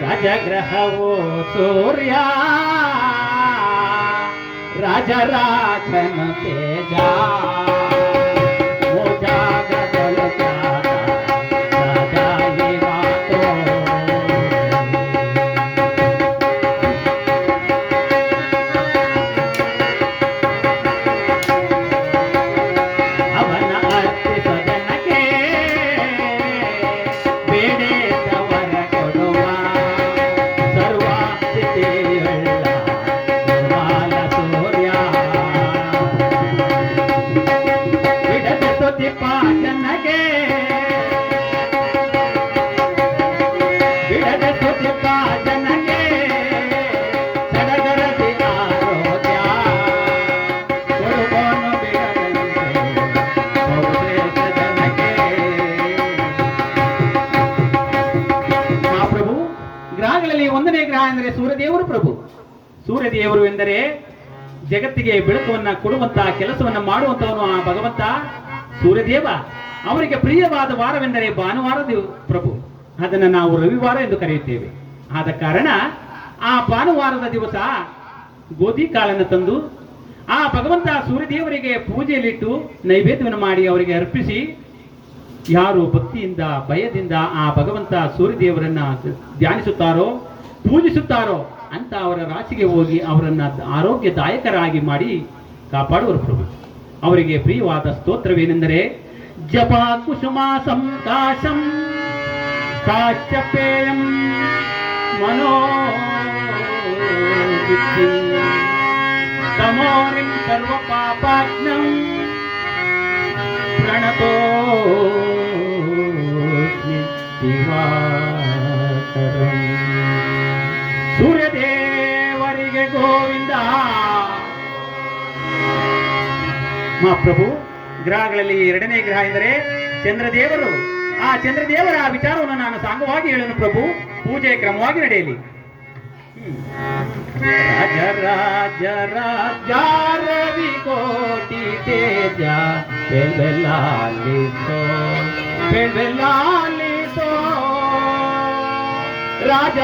ರಾಜಗ್ರಹವೋ ಸೂರ್ಯ ರಾಜರಾಜನ ತೇಜ ಒಂದನೇ ಗ್ರಹ ಎಂದರೆ ಸೂರ್ಯದೇವರು ಪ್ರಭು. ಸೂರ್ಯದೇವರು ಎಂದರೆ ಜಗತ್ತಿಗೆ ಬೆಳಕುವನ್ನ ಕೊಡುವಂತಹ ಕೆಲಸವನ್ನ ಮಾಡುವಂತವನು ಆ ಭಗವಂತ ಸೂರ್ಯದೇವ. ಅವರಿಗೆ ಪ್ರಿಯವಾದ ವಾರವೆಂದರೆ ಭಾನುವಾರ ಪ್ರಭು. ಅದನ್ನು ನಾವು ರವಿವಾರ ಎಂದು ಕರೆಯುತ್ತೇವೆ. ಆದ ಕಾರಣ ಆ ಭಾನುವಾರದ ದಿವಸ ಗೋಧಿ ಕಾಳನ್ನು ತಂದು ಆ ಭಗವಂತ ಸೂರ್ಯದೇವರಿಗೆ ಪೂಜೆಯಲ್ಲಿಟ್ಟು ನೈವೇದ್ಯವನ್ನು ಮಾಡಿ ಅವರಿಗೆ ಅರ್ಪಿಸಿ, ಯಾರು ಭಕ್ತಿಯಿಂದ ಭಯದಿಂದ ಆ ಭಗವಂತ ಸೂರ್ಯದೇವರನ್ನ ಧ್ಯಾನಿಸುತ್ತಾರೋ ಪೂಜಿಸುತ್ತಾರೋ ಅಂತ ಅವರ ರಾಶಿಗೆ ಹೋಗಿ ಅವರನ್ನ ಆರೋಗ್ಯದಾಯಕರಾಗಿ ಮಾಡಿ ಕಾಪಾಡುವರು ಪ್ರಭು. ಅವರಿಗೆ ಪ್ರಿಯವಾದ ಸ್ತೋತ್ರವೇನೆಂದರೆ ಜಪ ಕುಸುಮ ಸಂಕಾಶಂ ಕಾಶ್ಯಪೇಯಂ ಮನೋ ತಮೋರಿಂ ಸರ್ವ ಪಾಪಾಜ್ಞಂ ಪ್ರಣತೋ ದಿವಾಕರಂ. ಸೂರ್ಯದೇವರಿಗೆ ಗೋವಿಂದ. ಮಹಾಪ್ರಭು, ಗ್ರಹಗಳಲ್ಲಿ ಎರಡನೇ ಗ್ರಹ ಎಂದರೆ ಚಂದ್ರದೇವರು. ಆ ಚಂದ್ರದೇವರ ವಿಚಾರವನ್ನು ನಾನು ಸಾಂಗವಾಗಿ ಹೇಳನು ಪ್ರಭು. ಪೂಜೆ ಕ್ರಮವಾಗಿ ನಡೆಯಲಿ. ರಾಜ ರಾಜ ರಾಜ ರವಿ ಕೋಟಿ ತೇಜ ಬೆಲ್ಲಾಲಿಸೋ ಬೆಲ್ಲಾಲಿಸೋ ರಾಜ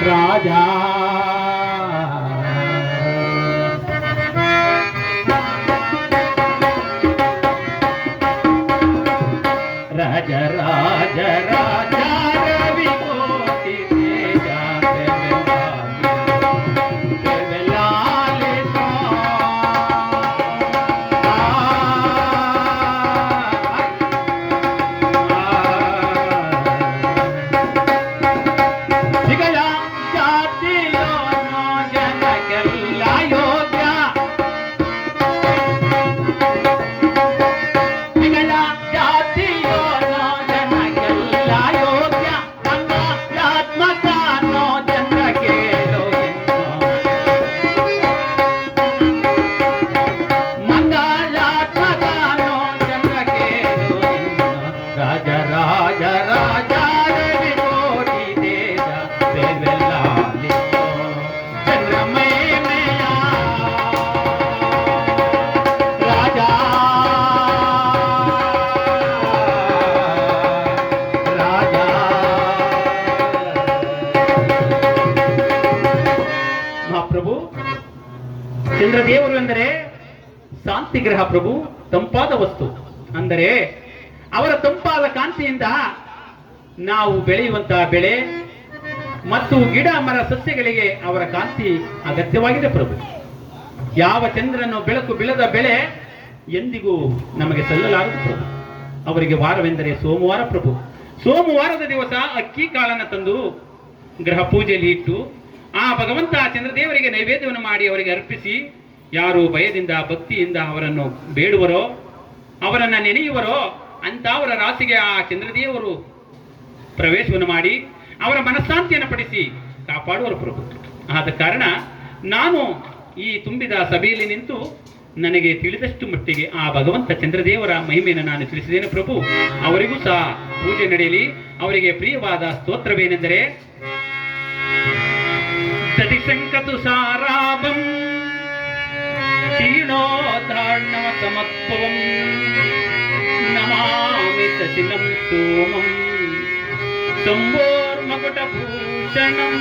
ರಾಜ ರಾಜ ರಾಜ ರಾಜ ರವಿ ಕೋಟಿ ತೇಜ ಬೆಲ್ಲಾಲಿಸೋ ಸಿಗಲ ಜಾತಿಯೋ ಜನಕ್ಕೆಲ್ಲ ಯೋಗ್ಯ. ಸಿಗಲ ಜಾತಿಯೋ ಜನಕ್ಕೆಲ್ಲ ಯೋಗ್ಯ. ಮಂಗಲಾತ್ಮಕನೋ ಜನಕ್ಕೆ ಮಂಗಲಾತ್ಮಕನೋ ಜನಕ್ಕೆ ರಾಜ ರಾಜ ರಾಜ ರವಿ ಕೋಟಿ ತೇಜ ಬೆಲ್ಲಾಲಿಸೋ ಚಂದ್ರಮಯ ರಾಜ ರಾಜ. ಮಹಾಪ್ರಭು, ಚಂದ್ರದೇವರು ಎಂದರೆ ಶಾಂತಿ ಗ್ರಹ ಪ್ರಭು, ತಂಪಾದ ವಸ್ತು. ಅಂದರೆ ಅವರ ತಂಪಾದ ಕಾಂತಿಯಿಂದ ನಾವು ಬೆಳೆಯುವಂತಹ ಬೆಳೆ ಮತ್ತು ಗಿಡ ಮರ ಸಸ್ಯಗಳಿಗೆ ಅವರ ಕಾಂತಿ ಅಗತ್ಯವಾಗಿದೆ ಪ್ರಭು. ಯಾವ ಚಂದ್ರನು ಬೆಳಕು ಬೀಳದ ಬೆಳೆ ಎಂದಿಗೂ ನಮಗೆ ಸಲ್ಲಲಾರದು ಪ್ರಭು. ಅವರಿಗೆ ವಾರವೆಂದರೆ ಸೋಮವಾರ ಪ್ರಭು. ಸೋಮವಾರದ ದಿವಸ ಅಕ್ಕಿ ಕಾಳನ್ನು ತಂದು ಗ್ರಹ ಪೂಜೆಯಲ್ಲಿ ಇಟ್ಟು ಆ ಭಗವಂತ ಚಂದ್ರದೇವರಿಗೆ ನೈವೇದ್ಯವನ್ನು ಮಾಡಿ ಅವರಿಗೆ ಅರ್ಪಿಸಿ, ಯಾರು ಭಯದಿಂದ ಭಕ್ತಿಯಿಂದ ಅವರನ್ನು ಬೇಡುವರೋ ಅವರನ್ನ ನೆನೆಯುವರೋ ಅಂತವರ ರಾಶಿಗೆ ಆ ಚಂದ್ರದೇವರು ಪ್ರವೇಶವನ್ನು ಮಾಡಿ ಅವರ ಮನಃಶಾಂತಿಯನ್ನು ಪಡಿಸಿ ಕಾಪಾಡುವರು ಪ್ರಭು. ಆದ ಕಾರಣ ನಾನು ಈ ತುಂಬಿದ ಸಭೆಯಲ್ಲಿ ನಿಂತು ನನಗೆ ತಿಳಿದಷ್ಟು ಮಟ್ಟಿಗೆ ಆ ಭಗವಂತ ಚಂದ್ರದೇವರ ಮಹಿಮೆಯನ್ನು ನಾನು ತಿಳಿಸಿದ್ದೇನೆ ಪ್ರಭು. ಅವರಿಗೂ ಸಹ ಪೂಜೆ ನಡೆಯಲಿ. ಅವರಿಗೆ ಪ್ರಿಯವಾದ ಸ್ತೋತ್ರವೇನೆಂದರೆ ತದಿಸಂಕತು ಸಾರಾಭಂ ಕ್ಷೀಣೋದಾರ್ಣವ ಸಮತ್ವಂ ನಮಾಮಿ శశినం సోమం శంభోర్మకుటభూషణం